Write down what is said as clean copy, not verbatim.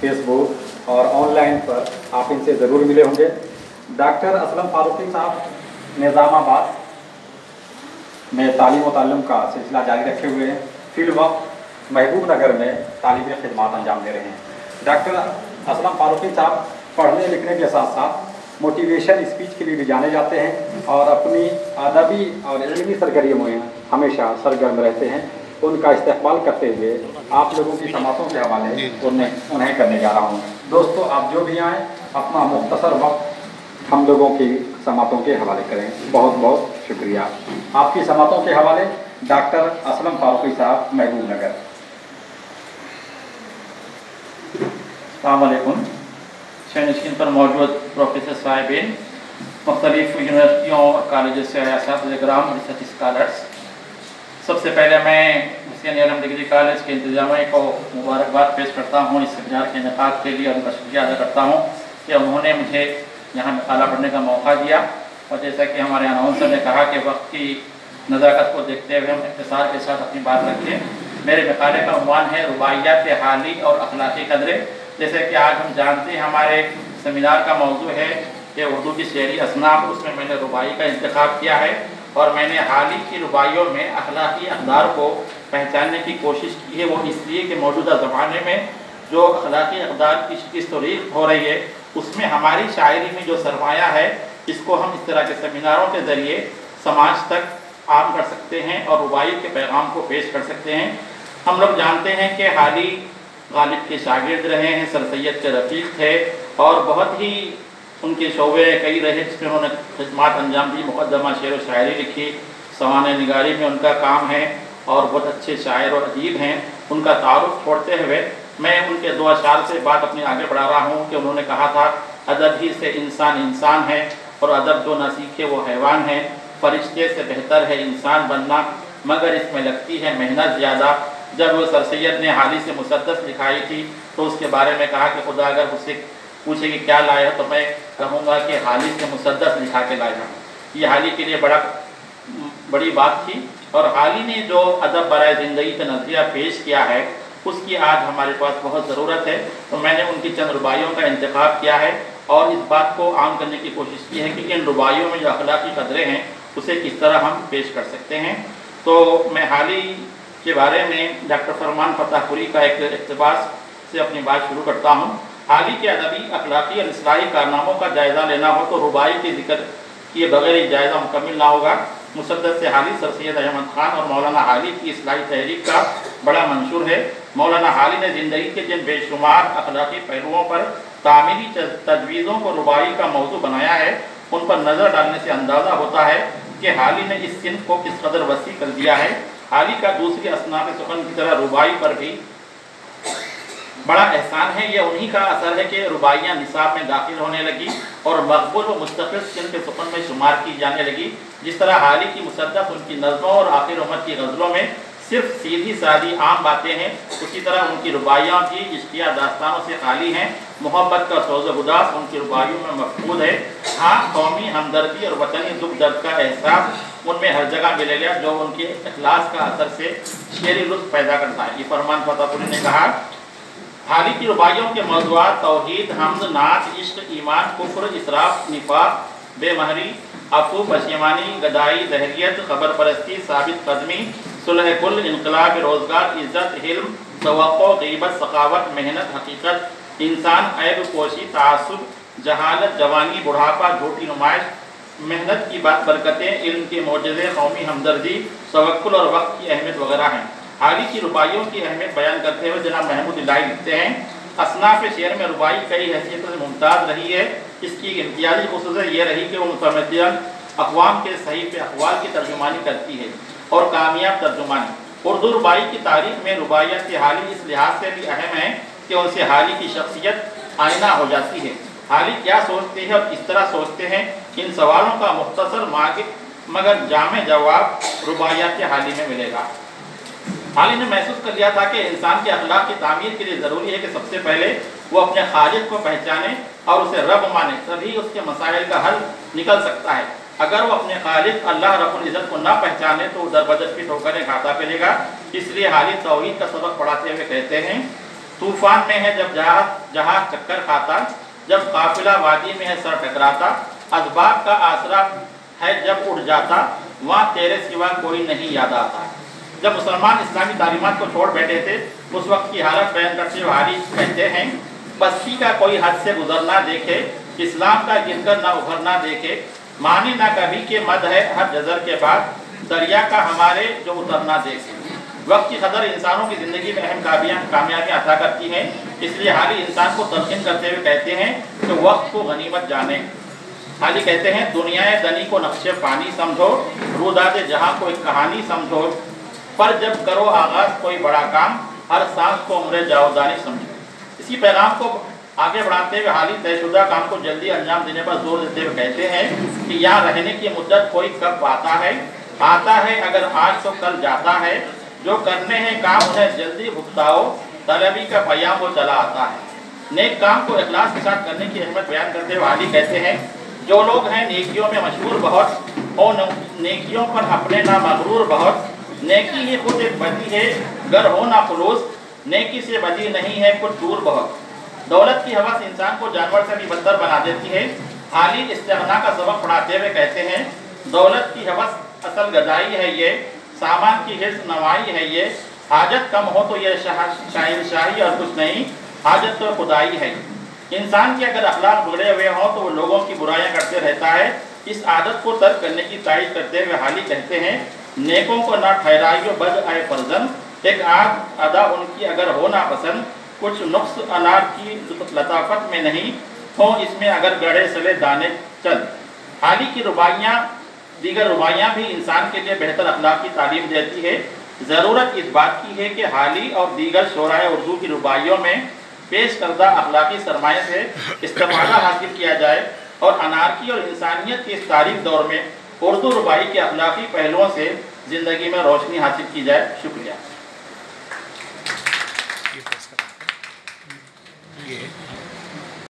Facebook और online पर आप इनसे ज़रूर मिले होंगे। डॉक्टर असलम फारूकी साहब निज़ामाबाद में तालीम व ताल्लुम का सिलसिला जारी रखे हुए हैं। फील्ड वक्त महबूब नगर में तालीमी खिदमात अंजाम दे रहे हैं। डॉक्टर असलम फारूकी साहब पढ़ने लिखने के साथ साथ मोटिवेशन स्पीच के लिए भी जाने जाते हैं और अपनी अदबी और इल्मी सरगर्मियों में हमेशा सरगर्म रहते हैं। उनका इस्तेमाल करते हुए आप लोगों की समातों के हवाले उन्हें करने जा रहा हूँ। दोस्तों, आप जो भी आएँ अपना मुख्तसर वक्त हम लोगों की समातों के हवाले करें। बहुत बहुत शुक्रिया। आपकी समातों के हवाले डॉक्टर असलम फारूकी साहब, महबूब नगर। अस्सलाम वालेकुम। शहनशीन पर मौजूद प्रोफेसर साहिबीन, मुख्तलिफ यूनिवर्सिटियों और कॉलेज से आया ग्राम रिसर्च स्कॉलर्स, सबसे पहले मैं हुसैन आलम डिग्री कॉलेज के इंतजामिया को मुबारकबाद पेश करता हूँ इस सेमिनार के इनेकाद के लिए, और उनका शुक्रिया अदा करता हूँ कि उन्होंने मुझे यहाँ मकाला पढ़ने का मौका दिया। और जैसा कि हमारे अनाउंसर ने कहा कि वक्त की नज़ाकत को देखते हुए हम इख्तिसार के साथ अपनी बात रखें। मेरे मकाले का उन्वान है रुबाइयात हाली और अखलाकी कदरें। जैसे कि आज हम जानते हैं हमारे सेमिनार का मौजू है कि उर्दू की शेरी असनाफ, उसमें मैंने रुबाई का इंतखाब किया है और मैंने हाल ही की रुबाइयों में अखलाकी अक़दार को पहचानने की कोशिश की है। वो इसलिए कि मौजूदा ज़माने में जो अखलाकी अक़दार की तरीक़ हो रही है उसमें हमारी शायरी में जो सरमाया है इसको हम इस तरह के सेमिनारों के ज़रिए समाज तक आम कर सकते हैं और रुबाई के पैगाम को पेश कर सकते हैं। हम लोग जानते हैं कि हाली गालिब के शागिर्द रहे हैं, सर सैयद के रफ़ीक थे और बहुत ही उनके शोबे कई रहे जिसमें उन्होंने खिदमात अंजाम दी। मुक़द्दमा शेर व शायरी लिखी, सवाने निगारी में उनका काम है और बहुत अच्छे शायर और अदीब हैं। उनका तारुफ छोड़ते हुए मैं उनके दो अशार से बात अपनी आगे बढ़ा रहा हूँ कि उन्होंने कहा था, अदब ही से इंसान इंसान है और अदब जो न सीखे वो हैवान है। फरिश्ते से बेहतर है इंसान बनना मगर इसमें लगती है मेहनत ज़्यादा। जब वो सर सैयद ने हाली से मुसद्दस लिखाई थी तो उसके बारे में कहा कि खुदा अगर मुझसे पूछे कि क्या लाया तो मैं कहूँगा कि हाली से मुसद्दस लिखा के लाया। ये हाली के लिए बड़ी बात थी और हाली ने जो अदब बराए ज़िंदगी का नज़रिया पेश किया है उसकी आज हमारे पास बहुत ज़रूरत है। तो मैंने उनकी चंद रुबाइयों का इंतखाब किया है और इस बात को आम करने की कोशिश की है कि इन रुबाइयों में जो अखलाकी कदरें हैं उसे किस तरह हम पेश कर सकते हैं। तो मैं हाली के बारे में डॉक्टर फरमान फताहपुरी का एक इक़्तिबास से अपनी बात शुरू करता हूँ। हाली के अदबी अखलाकी और इस्लाही कारनामों का जायज़ा लेना हो तो रुबाई के जिक्र किए बगैर ये जायज़ा मुकम्मल ना होगा। मुसद्दस से हाली सर सैयद अहमद खान और मौलाना हाली की इस्लाही तहरीक का बड़ा मंशूर है। मौलाना हाली ने ज़िंदगी के जिन बेशुमार अखलाकी पहलुओं पर तामीरी तजवीज़ों को रुबाई का मौजू बनाया है उन पर नज़र डालने से अंदाज़ा होता है कि हाली ने इस सिन्फ को किस कदर वसी कर दिया है। हाली का दूसरी असनाफ़ सुखन की तरह रुबाई पर भी बड़ा एहसान है। यह उन्हीं का असर है कि रुबाइयाँ निसाब में दाखिल होने लगी और मकबूल व मुस्तक़िल सिन्फ के सुखन में शुमार की जाने लगी। जिस तरह हाली की मुसद्दस उनकी नज़मों और आखिर उम्मत की गज़लों में सिर्फ सीधी सादी आम बातें हैं, उसी तरह उनकी रुबाइयाँ भी इश्किया दास्तानों से खाली हैं। मोहब्बत का सोज़ गुदास उनकी रुबाइयों में मफकूद है। हाँ, कौमी हमदर्दी और वतनी दुख दर्द का एहसास उनमें हर जगह मिलेगा जो उनके इखलास का असर से शेरी लुत्फ़ पैदा करता है। ये फरमान फताहपुरी ने कहा, हाली की रुबाइयों के मौज़ूआत तौहीद, हम्द, नात, इश्क, ईमान, कुफ्र, इसराफ, निफाक, बेमहरी, अफू, पशेमानी, गदाई, दहरियत, खबर परस्ती, साबित कदमी, सुलह कुल, इनकलाब, रोज़गार, इज़्ज़त, हिल्म, तवक्को, ग़ीबत, सखावत, मेहनत, हकीकत, इंसान, ऐब पोशी, तासुब, जहालत, जवानी, बुढ़ापा, झूठी नुमाइश, मेहनत की बात बरकतें, इल्म के मोजज़े, कौमी हमदर्दी, तवक्कुल और वक्त की अहमियत वगैरह हैं। हाली की रुबाइयों की अहमियत बयान करते हुए जनाब महमूद इलाही लिखते हैं, असनाफ़ शेर में रुबाई कई हैसियतों से मुमताज़ रही है। इसकी इम्तियाज़ी खुसूसियत ये रही कि वो मुतमद्दिन अक़वाम के सहीफ़े अक़वाल की तर्जुमानी करती है और कामयाब तर्जुमानी। उर्दू रुबाई की तारीख़ में रुबाइयात हाली इस लिहाज से भी अहम है कि उनसे हाली की शख्सियत आईना हो जाती है। हाली क्या सोचते हैं और किस तरह सोचते हैं, इन सवालों का मुख्तसर मगर जामे जवाब रुबाइयात हाली में मिलेगा। हाली ने महसूस कर लिया था कि इंसान के अखलाक की तामीर के लिए ज़रूरी है कि सबसे पहले वो अपने खालिक को पहचाने और उसे रब माने, तभी उसके मसाइल का हल निकल सकता है। अगर वो अपने खालिक अल्लाह रब्बुल इज़्ज़त को ना पहचाने तो दर बदर की ठोकरें खाता फिरेगा। इसलिए हाली तौहीद का सबक पढ़ाते हुए कहते हैं, तूफान में है जब जहाज चक्कर खाता, जब काफिला वादी में है सर टकराता, असबाब का आसरा है जब उड़ जाता, वहाँ तेरे सिवा कोई नहीं याद आता। जब मुसलमान इस्लामी तालीमात को छोड़ बैठे थे, उस वक्त की हालत बयान करते हुए हारी कहते हैं, बस्ती का कोई हद से गुजरना देखे, इस्लाम का गिरकर ना उभरना देखे, माने ना कभी के मद है हर जजर के बाद, दरिया का हमारे जो उतरना देखे। वक्त की कदर इंसानों की ज़िंदगी में अहम कामयाबियाँ अता करती हैं, इसलिए हाली इंसान को तलकीन करते हुए कहते हैं कि वक्त को गनीमत जाने। हाली कहते हैं, दुनियाए दनी को नक्शे पानी समझो, रूदादे जहाँ को एक कहानी समझो, पर जब करो आगाज कोई बड़ा काम, हर सांस को उम्र जाओदानी समझो। इसी पैगाम को आगे बढ़ाते हुए हाली तयशुदा काम को जल्दी अंजाम देने पर जोर देते हुए कहते हैं कि यहाँ रहने की मुद्दत कोई कब आता है अगर आज तो कल जाता है, जो करने हैं काम उन्हें जल्दी भुगताओ, तलबी का पयाम वो चला आता है। नेक काम को इखलास के साथ करने की अहमियत बयान करते हुए हाली कहते हैं, जो लोग हैं नेकियों में मशहूर बहुत और नेकियों पर अपने ना मगरूर बहुत, नेकी ही खुद एक बदी है गर हो ना खुलूस, नेकी से बदी नहीं है कुछ दूर बहुत। दौलत की हवस इंसान को जानवर से भी बदतर बना देती है। हाली इस्तिग़ना का सबक पढ़ाते हुए कहते हैं, दौलत की हवस असल गदाई है ये, सामान की हिर्स नवाई है ये, हाजत कम हो तो ये शाही और कुछ नहीं, हाजत तो खुदाई है। इंसान के अगर अखलाक बिगड़े हुए हों तो वो लोगों की बुराइयां करते रहता है। इस आदत को तर्क करने की तारीफ करते हुए हाली कहते हैं, नेकों को ना ठहराइयो बद आए फर्जन, एक आग अदा उनकी अगर हो ना पसंद, कुछ नुक्स अनार की लताफत में नहीं हो, इसमें अगर गड़े सले दाने चल। हाली की रुबाइयाँ दीगर रुबाइयाँ भी इंसान के लिए बेहतर अखलाक की तालीम देती है। ज़रूरत इस बात की है कि हाली और दीगर शोराए उर्दू की रुबाइयों में पेश करदा अखलाकी सरमाए से इस्तेमाला हासिल किया जाए और अनारकी और इंसानियत के इस तारीख दौर में उर्दू रुबाई के अखलाकी पहलुओं से ज़िंदगी में रोशनी हासिल की जाए। शुक्रिया।